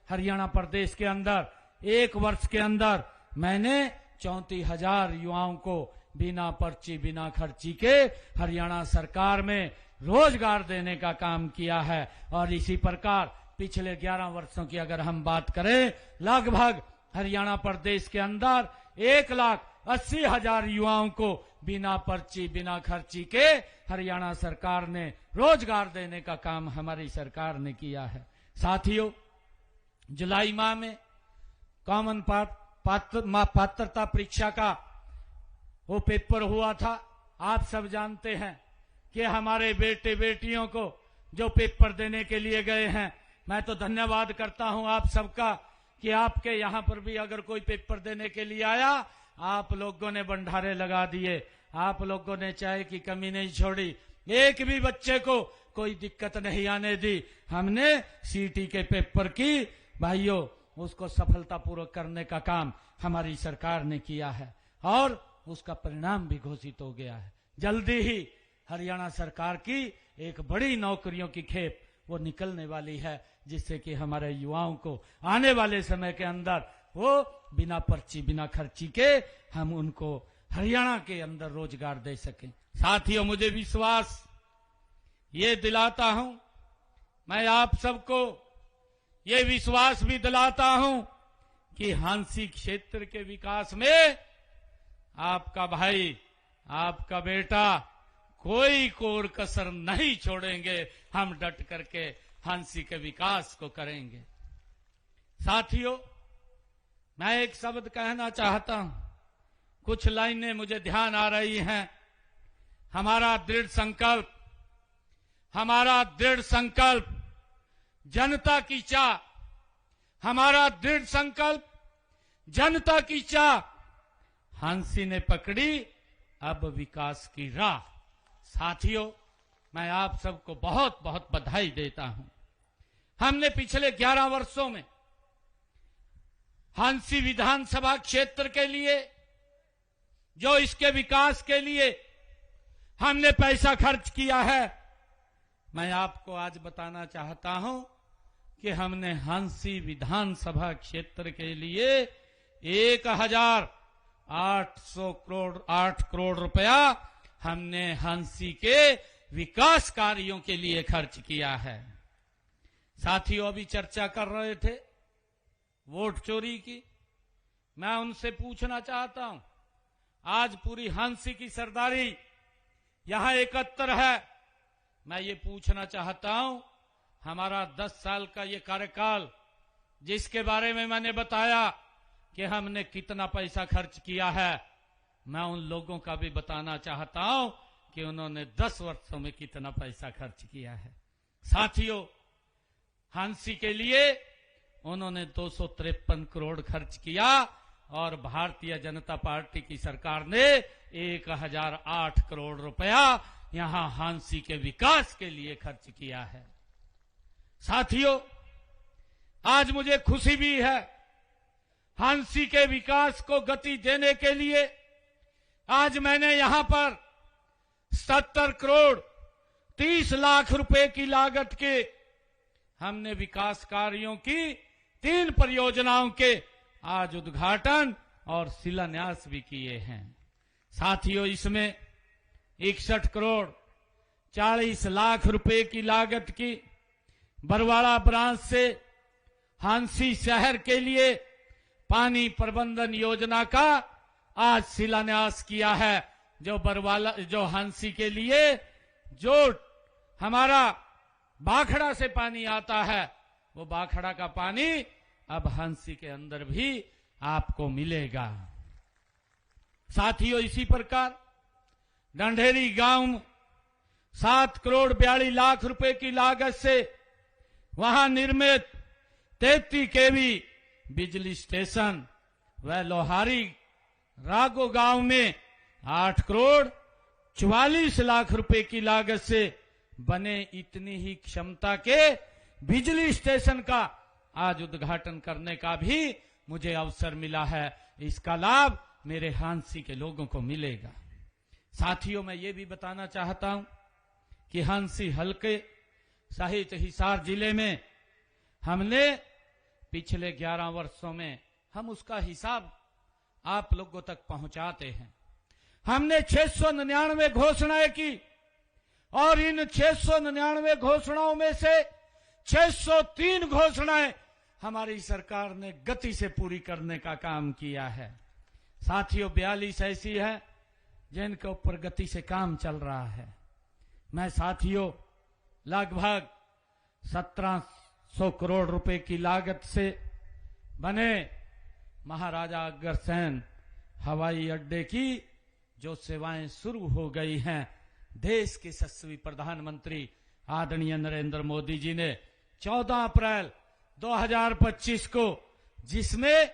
हरियाणा प्रदेश के अंदर 1 वर्ष के अंदर मैंने 34,000 युवाओं को बिना पर्ची बिना खर्ची के हरियाणा सरकार में रोजगार देने का काम किया है। और इसी प्रकार पिछले 11 वर्षों की अगर हम बात करें, लगभग हरियाणा प्रदेश के अंदर 1,80,000 युवाओं को बिना पर्ची बिना खर्ची के हरियाणा सरकार ने रोजगार देने का काम हमारी सरकार ने किया है। साथियों, जुलाई माह में कॉमन पात्रता परीक्षा का वो पेपर हुआ था। आप सब जानते हैं कि हमारे बेटे बेटियों को जो पेपर देने के लिए गए हैं, मैं तो धन्यवाद करता हूं आप सबका कि आपके यहां पर भी अगर कोई पेपर देने के लिए आया, आप लोगों ने भंडारे लगा दिए, आप लोगों ने चाय की कमी नहीं छोड़ी, एक भी बच्चे को कोई दिक्कत नहीं आने दी। हमने सीटी के पेपर की भाइयों उसको सफलतापूर्वक करने का काम हमारी सरकार ने किया है और उसका परिणाम भी घोषित हो गया है। जल्दी ही हरियाणा सरकार की एक बड़ी नौकरियों की खेप वो निकलने वाली है, जिससे कि हमारे युवाओं को आने वाले समय के अंदर वो बिना पर्ची बिना खर्ची के हम उनको हरियाणा के अंदर रोजगार दे सकें। साथियों, मुझे विश्वास ये दिलाता हूं, मैं आप सबको ये विश्वास भी दिलाता हूं कि हांसी क्षेत्र के विकास में आपका भाई, आपका बेटा कोई कोर कसर नहीं छोड़ेंगे। हम डट करके हांसी के विकास को करेंगे। साथियों, मैं एक शब्द कहना चाहता हूं, कुछ लाइनें मुझे ध्यान आ रही हैं। हमारा दृढ़ संकल्प जनता की चाह, हमारा दृढ़ संकल्प जनता की चाह, हांसी ने पकड़ी अब विकास की राह। साथियों, मैं आप सबको बहुत बहुत बधाई देता हूं। हमने पिछले 11 वर्षों में हांसी विधानसभा क्षेत्र के लिए, जो इसके विकास के लिए हमने पैसा खर्च किया है, मैं आपको आज बताना चाहता हूं कि हमने हांसी विधानसभा क्षेत्र के लिए 1,8 करोड़ रुपया हमने हांसी के विकास कार्यों के लिए खर्च किया है। साथियों, अभी चर्चा कर रहे थे वोट चोरी की। मैं उनसे पूछना चाहता हूं, आज पूरी हांसी की सरदारी यहां एकत्र है। मैं ये पूछना चाहता हूं, हमारा 10 साल का ये कार्यकाल जिसके बारे में मैंने बताया कि हमने कितना पैसा खर्च किया है, मैं उन लोगों का भी बताना चाहता हूं कि उन्होंने 10 वर्षों में कितना पैसा खर्च किया है। साथियों, हांसी के लिए उन्होंने 253 करोड़ खर्च किया और भारतीय जनता पार्टी की सरकार ने 1,008 करोड़ रुपया यहां हांसी के विकास के लिए खर्च किया है। साथियों, आज मुझे खुशी भी है, हांसी के विकास को गति देने के लिए आज मैंने यहां पर 70 करोड़ 30 लाख रुपए की लागत के हमने विकास कार्यों की 3 परियोजनाओं के आज उद्घाटन और शिलान्यास भी किए हैं। साथियों, इसमें 61 करोड़ 40 लाख रुपए की लागत की बरवाड़ा ब्रांच से हांसी शहर के लिए पानी प्रबंधन योजना का आज शिलान्यास किया है। जो हांसी के लिए जो हमारा बाखड़ा से पानी आता है, वो बाखड़ा का पानी अब हांसी के अंदर भी आपको मिलेगा। साथियों, इसी प्रकार ढंढेरी गांव 7 करोड़ 42 लाख रुपए की लागत से वहां निर्मित 33 केवी बिजली स्टेशन व लोहारी रागो गांव में 8 करोड़ 44 लाख रुपए की लागत से बने इतनी ही क्षमता के बिजली स्टेशन का आज उद्घाटन करने का भी मुझे अवसर मिला है। इसका लाभ मेरे हांसी के लोगों को मिलेगा। साथियों, मैं ये भी बताना चाहता हूं कि हांसी हल्के सहित हिसार जिले में हमने पिछले 11 वर्षों में हम उसका हिसाब आप लोगों तक पहुंचाते हैं। हमने 699 घोषणाएं की और इन 699 घोषणाओं में से 603 घोषणाएं हमारी सरकार ने गति से पूरी करने का काम किया है। साथियों, 42 ऐसी है जिनके ऊपर गति से काम चल रहा है। मैं साथियों लगभग 1700 करोड़ रुपए की लागत से बने महाराजा अग्रसेन हवाई अड्डे की जो सेवाएं शुरू हो गई हैं, देश के यशस्वी प्रधानमंत्री आदरणीय नरेंद्र मोदी जी ने 14 अप्रैल 2025 को, जिसमें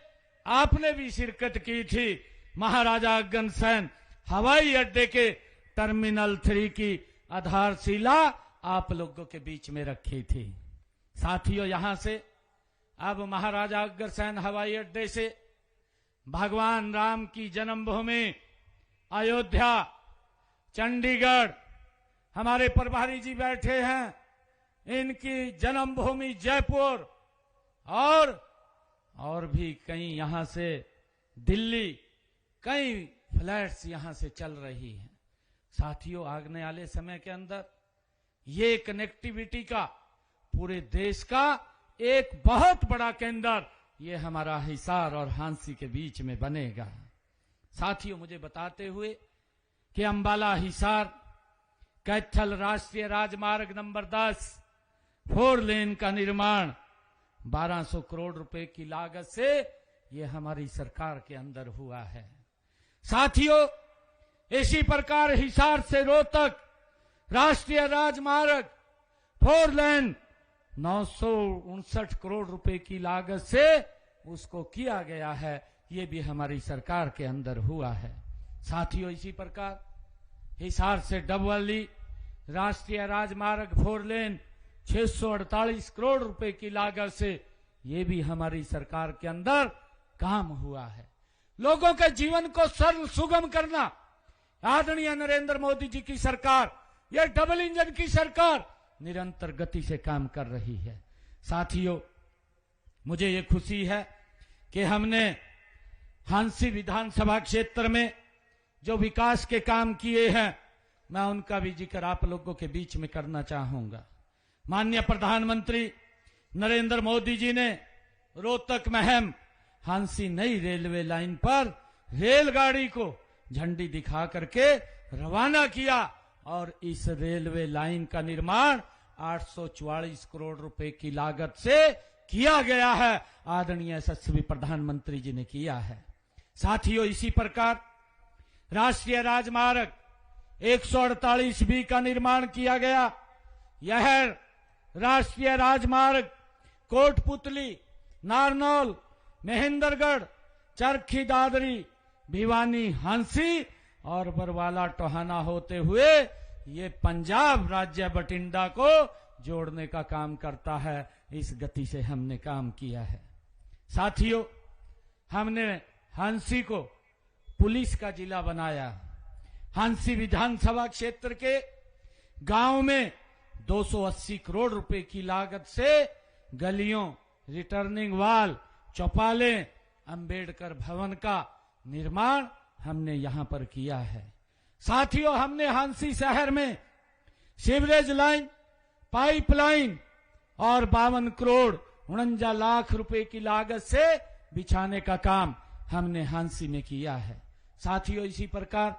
आपने भी शिरकत की थी, महाराजा अग्रसेन हवाई अड्डे के टर्मिनल 3 की आधारशिला आप लोगों के बीच में रखी थी। साथियों, यहां से अब महाराजा अग्रसेन हवाई अड्डे से भगवान राम की जन्मभूमि अयोध्या, चंडीगढ़, हमारे प्रभारी जी बैठे हैं, इनकी जन्मभूमि जयपुर और भी कई यहां से दिल्ली, कई फ्लाइट्स यहां से चल रही हैं। साथियों, आने वाले समय के अंदर ये कनेक्टिविटी का पूरे देश का एक बहुत बड़ा केंद्र ये हमारा हिसार और हांसी के बीच में बनेगा। साथियों, मुझे बताते हुए कि अंबाला हिसार कैथल राष्ट्रीय राजमार्ग नंबर 10 4 लेन का निर्माण 1200 करोड़ रुपए की लागत से ये हमारी सरकार के अंदर हुआ है। साथियों, इसी प्रकार हिसार से रोहतक राष्ट्रीय राजमार्ग 4 लेन 959 करोड़ रुपए की लागत से उसको किया गया है, ये भी हमारी सरकार के अंदर हुआ है। साथियों, इसी प्रकार हिसार से डबवाली राष्ट्रीय राजमार्ग 4 लेन 648 करोड़ रुपए की लागत से ये भी हमारी सरकार के अंदर काम हुआ है। लोगों के जीवन को सरल सुगम करना आदरणीय नरेंद्र मोदी जी की सरकार, ये डबल इंजन की सरकार निरंतर गति से काम कर रही है। साथियों, मुझे ये खुशी है कि हमने हांसी विधानसभा क्षेत्र में जो विकास के काम किए हैं, मैं उनका भी जिक्र आप लोगों के बीच में करना चाहूंगा। माननीय प्रधानमंत्री नरेंद्र मोदी जी ने रोहतक महम हांसी नई रेलवे लाइन पर रेलगाड़ी को झंडी दिखा करके रवाना किया और इस रेलवे लाइन का निर्माण 844 करोड़ रुपए की लागत से किया गया है। आदरणीय यशस्वी प्रधानमंत्री जी ने किया है। साथियों, इसी प्रकार राष्ट्रीय राजमार्ग 148B का निर्माण किया गया। यह राष्ट्रीय राजमार्ग कोटपुतली, नारनौल, महेंद्रगढ़, चरखी दादरी, भिवानी, हांसी और बरवाला टोहाना होते हुए ये पंजाब राज्य बठिंडा को जोड़ने का काम करता है। इस गति से हमने काम किया है। साथियों, हमने हांसी को पुलिस का जिला बनाया। हांसी विधानसभा क्षेत्र के गांव में 280 करोड़ रुपए की लागत से गलियों, रिटर्निंग वॉल, चौपाले, अंबेडकर भवन का निर्माण हमने यहां पर किया है। साथियों, हमने हांसी शहर में सीवरेज लाइन, पाइपलाइन और 52 करोड़ 49 लाख रुपए की लागत से बिछाने का काम हमने हांसी में किया है। साथियों, इसी प्रकार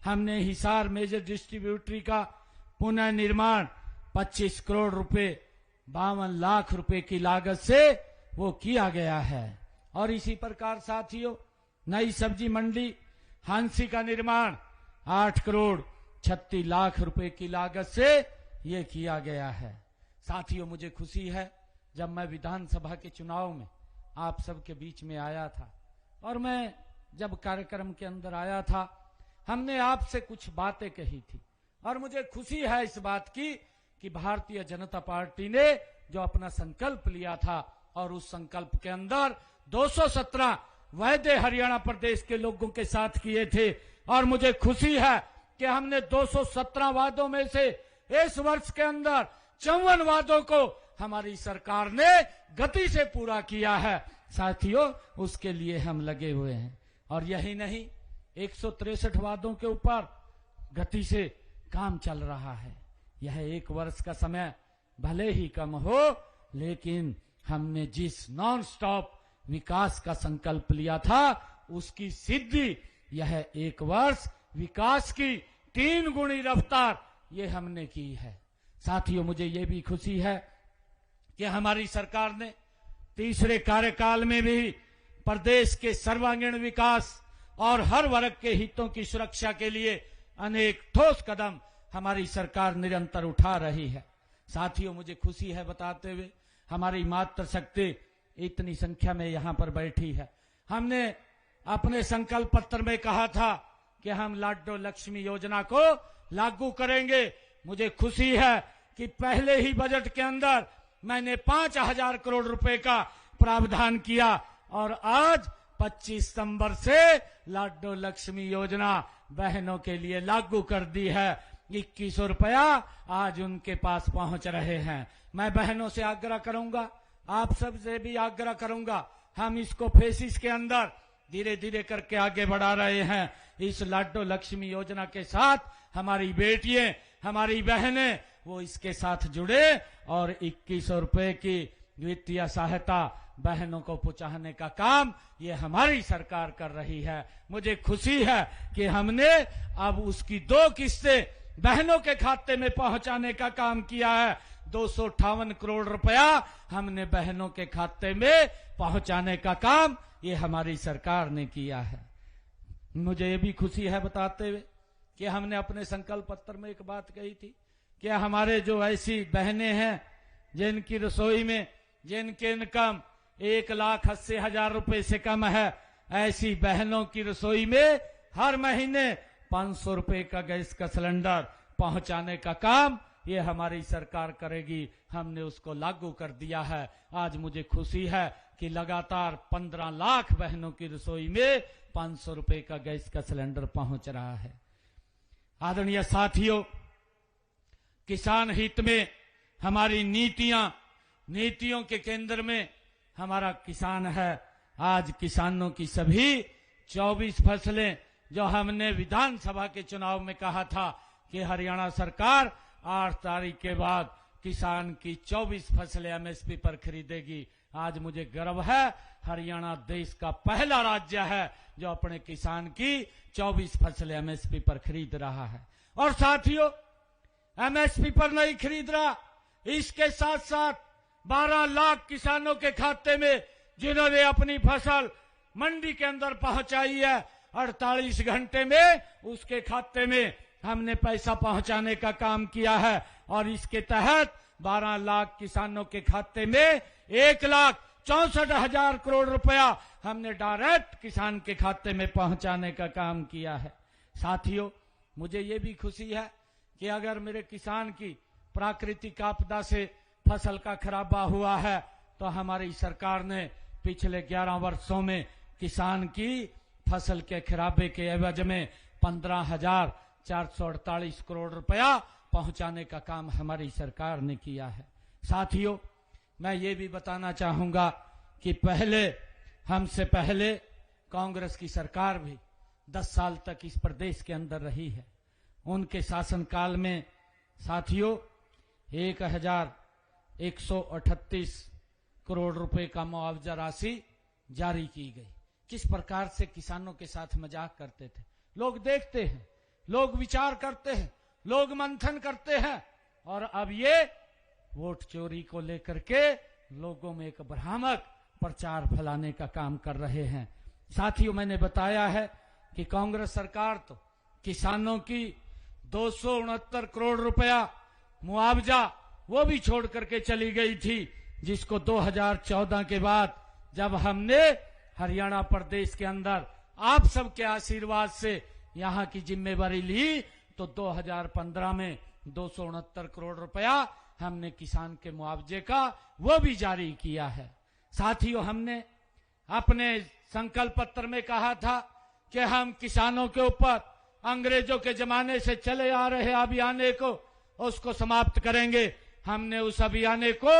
हमने हिसार मेजर डिस्ट्रीब्यूटरी का पुनः निर्माण 25 करोड़ रुपए 52 लाख रुपए की लागत से वो किया गया है। और इसी प्रकार साथियों, नई सब्जी मंडी हांसी का निर्माण 8 करोड़ 36 लाख रुपए की लागत से ये किया गया है। साथियों, मुझे खुशी है जब मैं विधानसभा के चुनाव में आप सबके बीच में आया था और मैं जब कार्यक्रम के अंदर आया था, हमने आपसे कुछ बातें कही थी और मुझे खुशी है इस बात की कि भारतीय जनता पार्टी ने जो अपना संकल्प लिया था और उस संकल्प के अंदर 217 वायदे हरियाणा प्रदेश के लोगों के साथ किए थे और मुझे खुशी है कि हमने 217 वादों में से इस वर्ष के अंदर 54 वादों को हमारी सरकार ने गति से पूरा किया है। साथियों, उसके लिए हम लगे हुए हैं। और यही नहीं, 163 वादों के ऊपर गति से काम चल रहा है। यह 1 वर्ष का समय भले ही कम हो, लेकिन हमने जिस नॉन स्टॉप विकास का संकल्प लिया था, उसकी सिद्धि यह 1 वर्ष विकास की 3 गुणी रफ्तार ये हमने की है। साथियों, मुझे ये भी खुशी है कि हमारी सरकार ने तीसरे कार्यकाल में भी प्रदेश के सर्वांगीण विकास और हर वर्ग के हितों की सुरक्षा के लिए अनेक ठोस कदम हमारी सरकार निरंतर उठा रही है। साथियों, मुझे खुशी है बताते हुए, हमारी मातृशक्ति इतनी संख्या में यहां पर बैठी है। हमने अपने संकल्प पत्र में कहा था कि हम लाडो लक्ष्मी योजना को लागू करेंगे। मुझे खुशी है कि पहले ही बजट के अंदर मैंने 5,000 करोड़ रुपए का प्रावधान किया और आज 25 सितंबर से लाडो लक्ष्मी योजना बहनों के लिए लागू कर दी है। 2100 रुपया आज उनके पास पहुंच रहे हैं। मैं बहनों से आग्रह करूंगा, आप सबसे भी आग्रह करूंगा, हम इसको फेसिस के अंदर धीरे धीरे करके आगे बढ़ा रहे हैं। इस लाडो लक्ष्मी योजना के साथ हमारी बेटियां, हमारी बहनें वो इसके साथ जुड़े और 2100 रुपए की वित्तीय सहायता बहनों को पहुंचाने का काम ये हमारी सरकार कर रही है। मुझे खुशी है कि हमने अब उसकी 2 किस्तें बहनों के खाते में पहुंचाने का काम किया है। 258 करोड़ रुपया हमने बहनों के खाते में पहुंचाने का काम ये हमारी सरकार ने किया है। मुझे ये भी खुशी है बताते हुए कि हमने अपने संकल्प पत्र में एक बात कही थी कि हमारे जो ऐसी बहनें हैं जिनकी रसोई में जिनके इनकम 1,80,000 रुपए से कम है, ऐसी बहनों की रसोई में हर महीने 500 रुपए का गैस का सिलेंडर पहुंचाने का काम ये हमारी सरकार करेगी। हमने उसको लागू कर दिया है। आज मुझे खुशी है कि लगातार 15 लाख बहनों की रसोई में 500 रुपए का गैस का सिलेंडर पहुंच रहा है। आदरणीय साथियों, किसान हित में हमारी नीतियों के केंद्र में हमारा किसान है। आज किसानों की सभी 24 फसलें जो हमने विधानसभा के चुनाव में कहा था कि हरियाणा सरकार 8 तारीख के बाद किसान की 24 फसलें एमएसपी पर खरीदेगी। आज मुझे गर्व है, हरियाणा देश का पहला राज्य है जो अपने किसान की 24 फसलें एमएसपी पर खरीद रहा है। और साथियों, एमएसपी पर नहीं खरीद रहा, इसके साथ साथ 12 लाख किसानों के खाते में जिन्होंने अपनी फसल मंडी के अंदर पहुंचाई है, 48 घंटे में उसके खाते में हमने पैसा पहुंचाने का काम किया है। और इसके तहत 12 लाख किसानों के खाते में 1,64,000 करोड़ रुपया हमने डायरेक्ट किसान के खाते में पहुंचाने का काम किया है। साथियों, मुझे ये भी खुशी है कि अगर मेरे किसान की प्राकृतिक आपदा से फसल का खराबा हुआ है तो हमारी सरकार ने पिछले 11 वर्षों में किसान की फसल के खराबे के एवज में 15,448 करोड़ रुपया पहुंचाने का काम हमारी सरकार ने किया है। साथियों, मैं ये भी बताना चाहूंगा कि हमसे पहले कांग्रेस की सरकार भी 10 साल तक इस प्रदेश के अंदर रही है। उनके शासनकाल में साथियों 1,138 करोड़ रुपए का मुआवजा राशि जारी की गई। किस प्रकार से किसानों के साथ मजाक करते थे। लोग देखते हैं, लोग विचार करते हैं, लोग मंथन करते हैं और अब ये वोट चोरी को लेकर के लोगों में एक भ्रामक प्रचार फैलाने का काम कर रहे हैं। साथियों, मैंने बताया है कि कांग्रेस सरकार तो किसानों की 269 करोड़ रुपया मुआवजा वो भी छोड़ करके चली गई थी, जिसको 2014 के बाद जब हमने हरियाणा प्रदेश के अंदर आप सबके आशीर्वाद से यहां की जिम्मेवारी ली तो 2015 में 269 करोड़ रुपया हमने किसान के मुआवजे का वो भी जारी किया है। साथियों, हमने अपने संकल्प पत्र में कहा था कि हम किसानों के ऊपर अंग्रेजों के जमाने से चले आ रहे अभियान को उसको समाप्त करेंगे। हमने उस अभियान को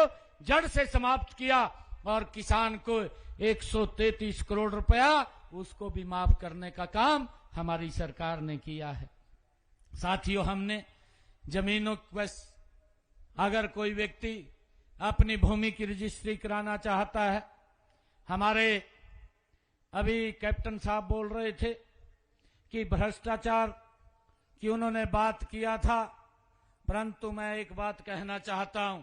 जड़ से समाप्त किया और किसान को 133 करोड़ रुपया उसको भी माफ करने का काम हमारी सरकार ने किया है। साथियों, हमने जमीनों बस अगर कोई व्यक्ति अपनी भूमि की रजिस्ट्री कराना चाहता है, हमारे अभी कैप्टन साहब बोल रहे थे कि भ्रष्टाचार की उन्होंने बात किया था, परंतु मैं एक बात कहना चाहता हूं